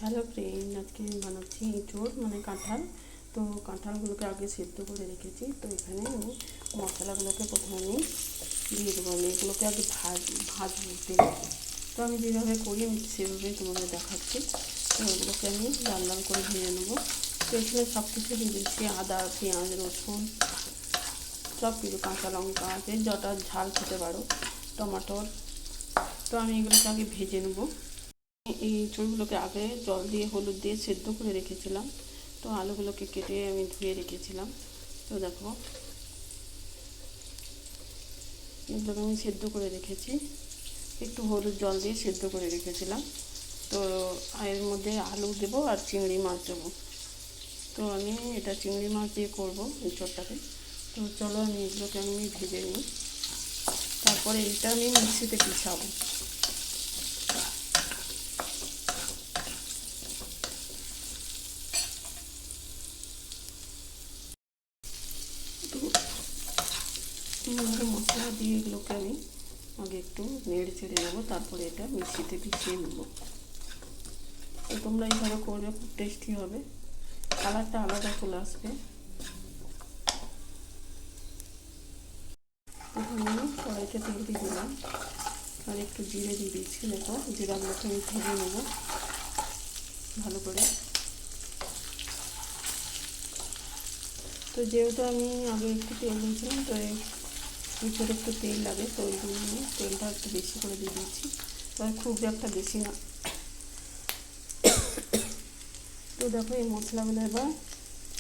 Hello friend, আজকে আমি বানাচ্ছি এঁচোড় মানে কাঁঠাল। তো কাঁঠালগুলোকে আগে সেদ্ধ করে রেখেছি। তো এখানে আমি মশলাগুলোকে প্রথমে আমি দিয়ে দেবো। আমি এগুলোকে আগে ভাজবো তেলে। তো আমি যেভাবে করি আমি সেভাবেই তোমাদের দেখাচ্ছি। তো এগুলোকে আমি লাল লাল করে ভেজে নেবো। তো এখানে সব কিছু দিয়ে দিচ্ছি, আদা, পেঁয়াজ, রসুন, সব কিছু, কাঁচা লঙ্কা, যে যটা ঝাল খেতে পারো, টমাটোর। তো আমি এগুলোকে আগে ভেজে নেবো। এই এঁচোড়গুলোকে আগে জল দিয়ে হলুদ দিয়ে সেদ্ধ করে রেখেছিলাম। তো আলুগুলোকে কেটে আমি ধুয়ে রেখেছিলাম। তো দেখো, এগুলোকে আমি সেদ্ধ করে রেখেছি, একটু হলুদ জল দিয়ে সেদ্ধ করে রেখেছিলাম। তো এর মধ্যে আলু দেবো আর চিংড়ি মাছ দেবো। তো আমি এটা চিংড়ি মাছ দিয়ে করবো এঁচোড়টাকে। তো চলো আমি এগুলোকে আমি ভেজে নিই, তারপরে এটা আমি মিক্সিতে পিছাবো। মশলা দিয়ে এগুলোকে আমি আগে একটু নেড়ে ছেড়ে দেবো, তারপরে এটা মিক্সিতে পিষিয়ে নেবো। তো তোমরা এইভাবে করবে, খুব টেস্টি হবে, কালারটা আলাদা চলে আসবে। এখন আমি কড়াইতে তেল দিয়ে দিলাম আর একটু জিরে দিয়ে দিচ্ছি। দেখো, জিরাগুলোকে আমি ভেজে নেবো ভালো করে। তো যেহেতু আমি আগে একটু তেল দিয়েছিলাম, তো এঁচোড়ে একটু তেল লাগে, তো ওই জন্য আমি তেলটা একটু বেশি করে দিয়ে দিচ্ছি। তবে খুব একটা বেশি না। তো দেখো, এই মশলাগুলো এবার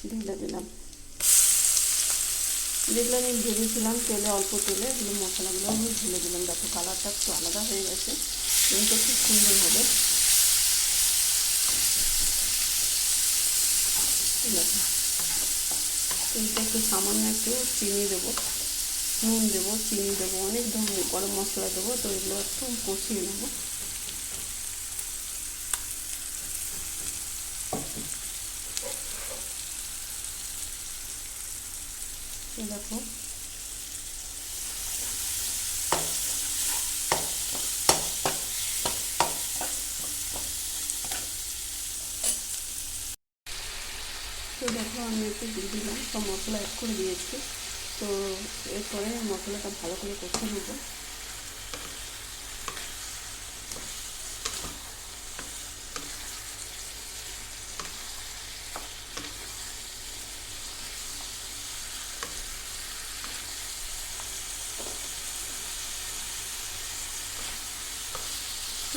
ঢেলে দিলাম। যেগুলো আমি ভেজেছিলাম তেলে, অল্প তেলে, এগুলো মশলাগুলো আমি ঢেলে দিলাম। দেখো, কালারটা একটু আলাদা হয়ে গেছে, কিন্তু খুব সুন্দর হবে। দেখো, এইটা একটু সামান্য একটু চিনি দেবো, নুন দেবো, চিনি দেবো, অনেক ধরনের গরম মশলা দেবো। তো এগুলো একটু কষিয়ে নেবো। দেখো, আমি একটু দিয়ে দিলাম, সব মশলা অ্যাড করে দিয়েছি। তো এরপরে মশলাটা ভালো করে কষে নেবো।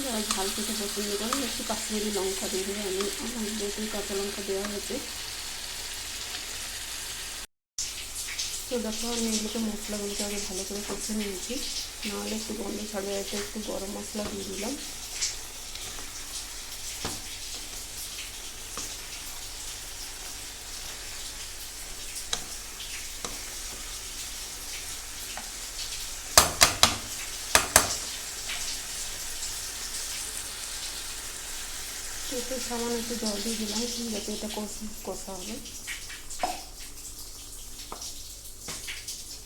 যারা ঝাল খেতে পছন্দ করেন, একটু কাশ্মীরি লঙ্কা দিয়ে দেবে। আমার যেহেতু কাঁচা লঙ্কা দেওয়া হয়েছে। তো দেখো, আমি এগুলোকে মশলাগুলোকে আগে ভালো করে কষে নিয়েছি, নাহলে একটু গন্ধ ছাড়বে। এটা একটু গরম মশলা দিয়ে দিলাম। একটু সামান্য একটু জল দিয়ে দিলাম, যাতে এটা কষা হবে।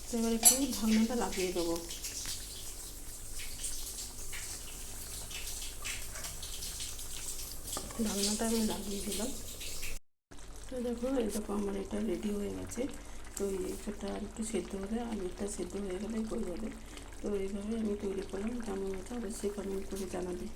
তো এবার একটু ঢাকনাটা লাগিয়ে দেবো। ঢাকনাটা আমি লাগিয়ে দিলাম। তো দেখো, আমার এটা রেডি হয়ে গেছে। তো এইটা আর একটু সেদ্ধ হবে, আলুটা সেদ্ধ হয়ে গেলেই হয়ে যাবে। তো এইভাবে আমি তৈরি করলাম। কেমন হয়েছে অবশ্যই কমেন্ট করে জানাবে।